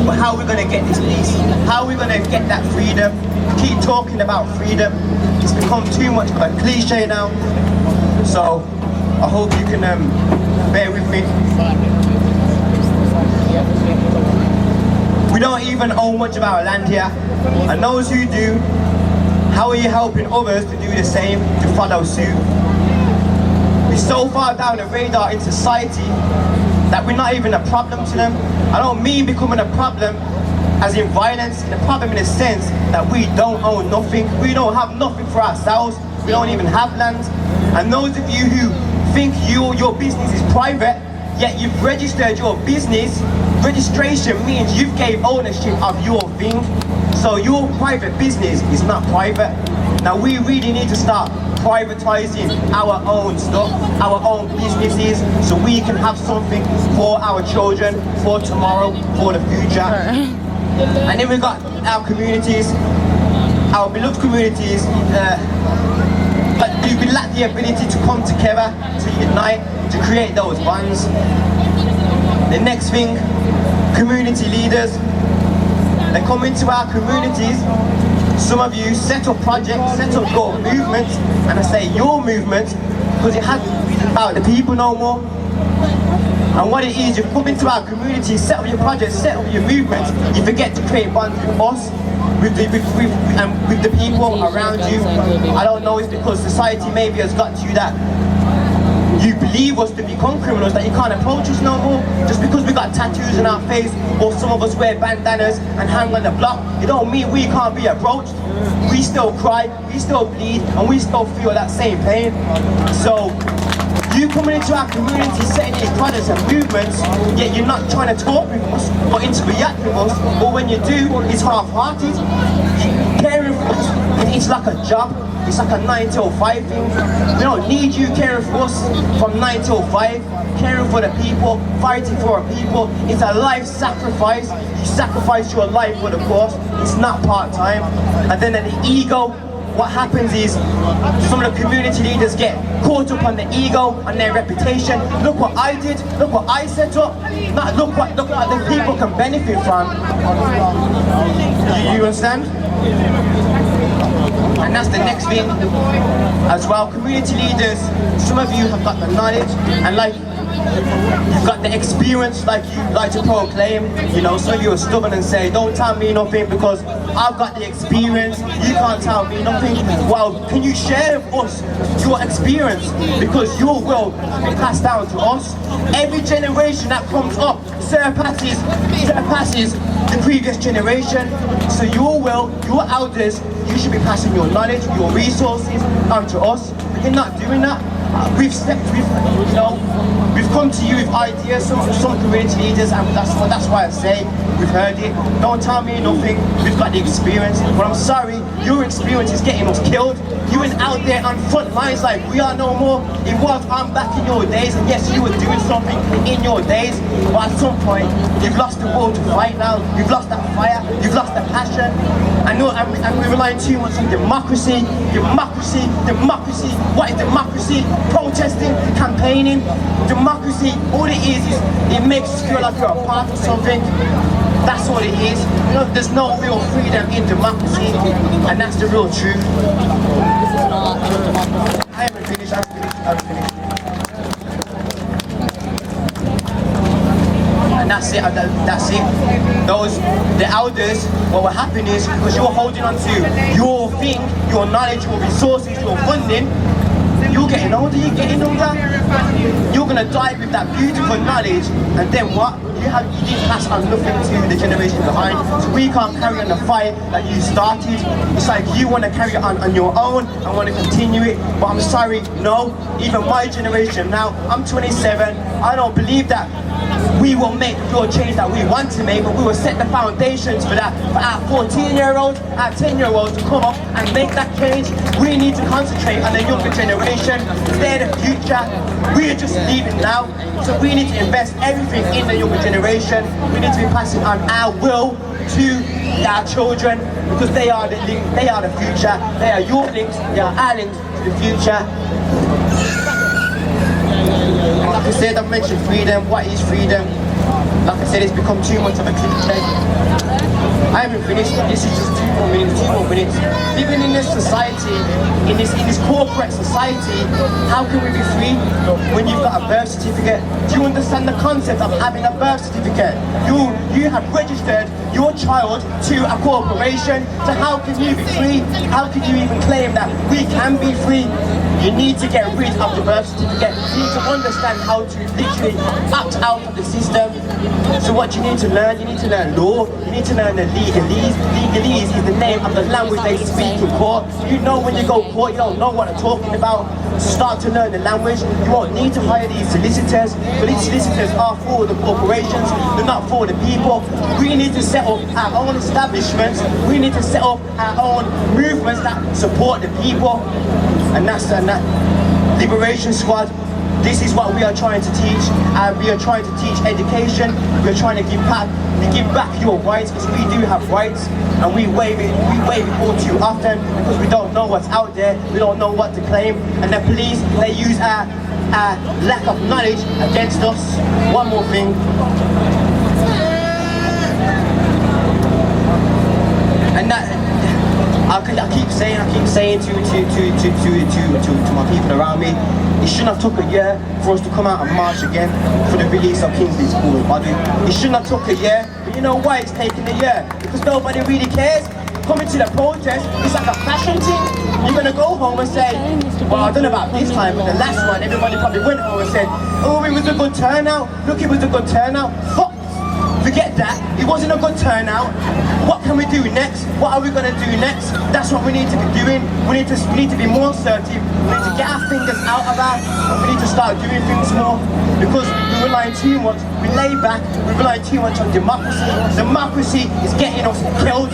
But how are we going to get this peace? How are we going to get that freedom? Keep talking about freedom. It's become too much of a cliche now. So I hope you can bear with me. We don't even own much of our land here. And those who do, how are you helping others to do the same, to follow suit? We're so far down the radar in society that we're not even a problem to them. I don't mean becoming a problem as in violence, the problem in the sense that we don't own nothing. We don't have nothing for ourselves. We don't even have land. And those of you who think your business is private, yet you've registered your business, registration means you've gave ownership of your thing. So your private business is not private. Now we really need to start privatizing our own stuff, our own businesses, so we can have something for our children, for tomorrow, for the future. And then we got our communities, our beloved communities, but we lack the ability to come together, to unite, to create those bonds. The next thing, community leaders. They come into our communities. Some of you set up projects, set up your movements, and I say your movement because it hasn't been about the people no more. And what it is, you come into our community, set up your projects, set up your movements, you forget to create bonds with us, with the people around you. I don't know, it's because society maybe has got to you that you believe us to become criminals, that you can't approach us no more. Just because we got tattoos on our face, or some of us wear bandanas and hang on the block, it don't mean we can't be approached. We still cry, we still bleed, and we still feel that same pain. So, you coming into our community, setting these projects and movements, yet you're not trying to talk with us, or interact with us, or when you do, it's half-hearted. Caring for us, it's like a job. It's like a 9 till 5 thing. We don't need you caring for us from 9 till 5. Caring for the people, fighting for our people. It's a life sacrifice. You sacrifice your life for the cause. It's not part-time. And then at the ego, what happens is some of the community leaders get caught up on the ego and their reputation. Look what I did, look what I set up. Not look what the people can benefit from. You understand? And that's the next thing as well. Community leaders, some of you have got the knowledge and like you've got the experience like you like to proclaim. You know, some of you are stubborn and say, don't tell me nothing because I've got the experience, you can't tell me nothing. Well, can you share with us your experience? Because your will will be passed down to us. Every generation that comes up surpasses the previous generation. So your will, your elders, you should be passing your knowledge, your resources onto us. But you're not doing that. We've come to you with ideas, some community leaders, and that's why I say we've heard it. Don't tell me nothing, we've got the experience. But I'm sorry, your experience is getting us killed. You ain't out there on front lines like we are no more. It was on back in your days, and yes, you were doing something in your days, but at some point, you've lost the will to fight now, you've lost that fire, you've lost the passion. And we're relying too much on democracy. What is democracy? Protesting, campaigning. Democracy, all it is it makes you feel like you're a part of something. That's what it is. You know, there's no real freedom in democracy, and that's the real truth. I haven't finished. And that's it. The elders, what will happen is, because you're holding on to your thing, your knowledge, your resources, your funding, you're getting older, you're gonna die with that beautiful knowledge, and then what? You didn't pass on nothing to the generation behind, so we can't carry on the fight that you started. It's like you want to carry it on your own and want to continue it, but I'm sorry, no. Even my generation now, I'm 27, I don't believe that we will make the real change that we want to make, but we will set the foundations for that. For our 14-year-olds, our 10-year-olds to come up and make that change. We need to concentrate on the younger generation. They're the future. We're just leaving now. So we need to invest everything in the younger generation. We need to be passing on our will to our children, because they are the link, they are the future. They are your links, they are our links to the future. Like I said, I've mentioned freedom. What is freedom? Like I said, it's become too much of a cliche. I haven't finished. This is just 2 more minutes. Living in this society, in this corporate society, how can we be free when you've got a birth certificate? Do you understand the concept of having a birth certificate? You have registered your child to a corporation, so how can you be free? How can you even claim that we can be free? You need to get rid of the birth certificate. You need to understand how to literally opt out of the system. So what you need to learn law, you need to learn the legalese. Legalese is the name of the language they speak in court. You know when you go to court, you don't know what they're talking about. Start to learn the language. You won't need to hire these solicitors, but these solicitors are for the corporations, they're not for the people. We need to set up our own establishments, we need to set up our own movements that support the people. And that's that Liberation Squad. This is what we are trying to teach. We are trying to teach education. We are trying to give back your rights, because we do have rights, and we waive it all too often because we don't know what's out there. We don't know what to claim, and the police, they use our lack of knowledge against us. One more thing. And that. I keep saying to my people around me, it shouldn't have took a year for us to come out and march again for the release of Kingsley's cool body. It shouldn't have took a year, but you know why it's taking a year? Because nobody really cares. Coming to the protest, it's like a fashion thing. You're gonna go home and say, well, I don't know about this time, but the last one, everybody probably went home and said, oh, it was a good turnout. Look, it was a good turnout. Fuck. Forget that, it wasn't a good turnout. What can we do next? What are we going to do next? That's what we need to be doing. We need to be more assertive. We need to get our fingers out of that, and we need to start doing things more, because we rely too much, we lay back, we rely too much on democracy. Democracy is getting us killed.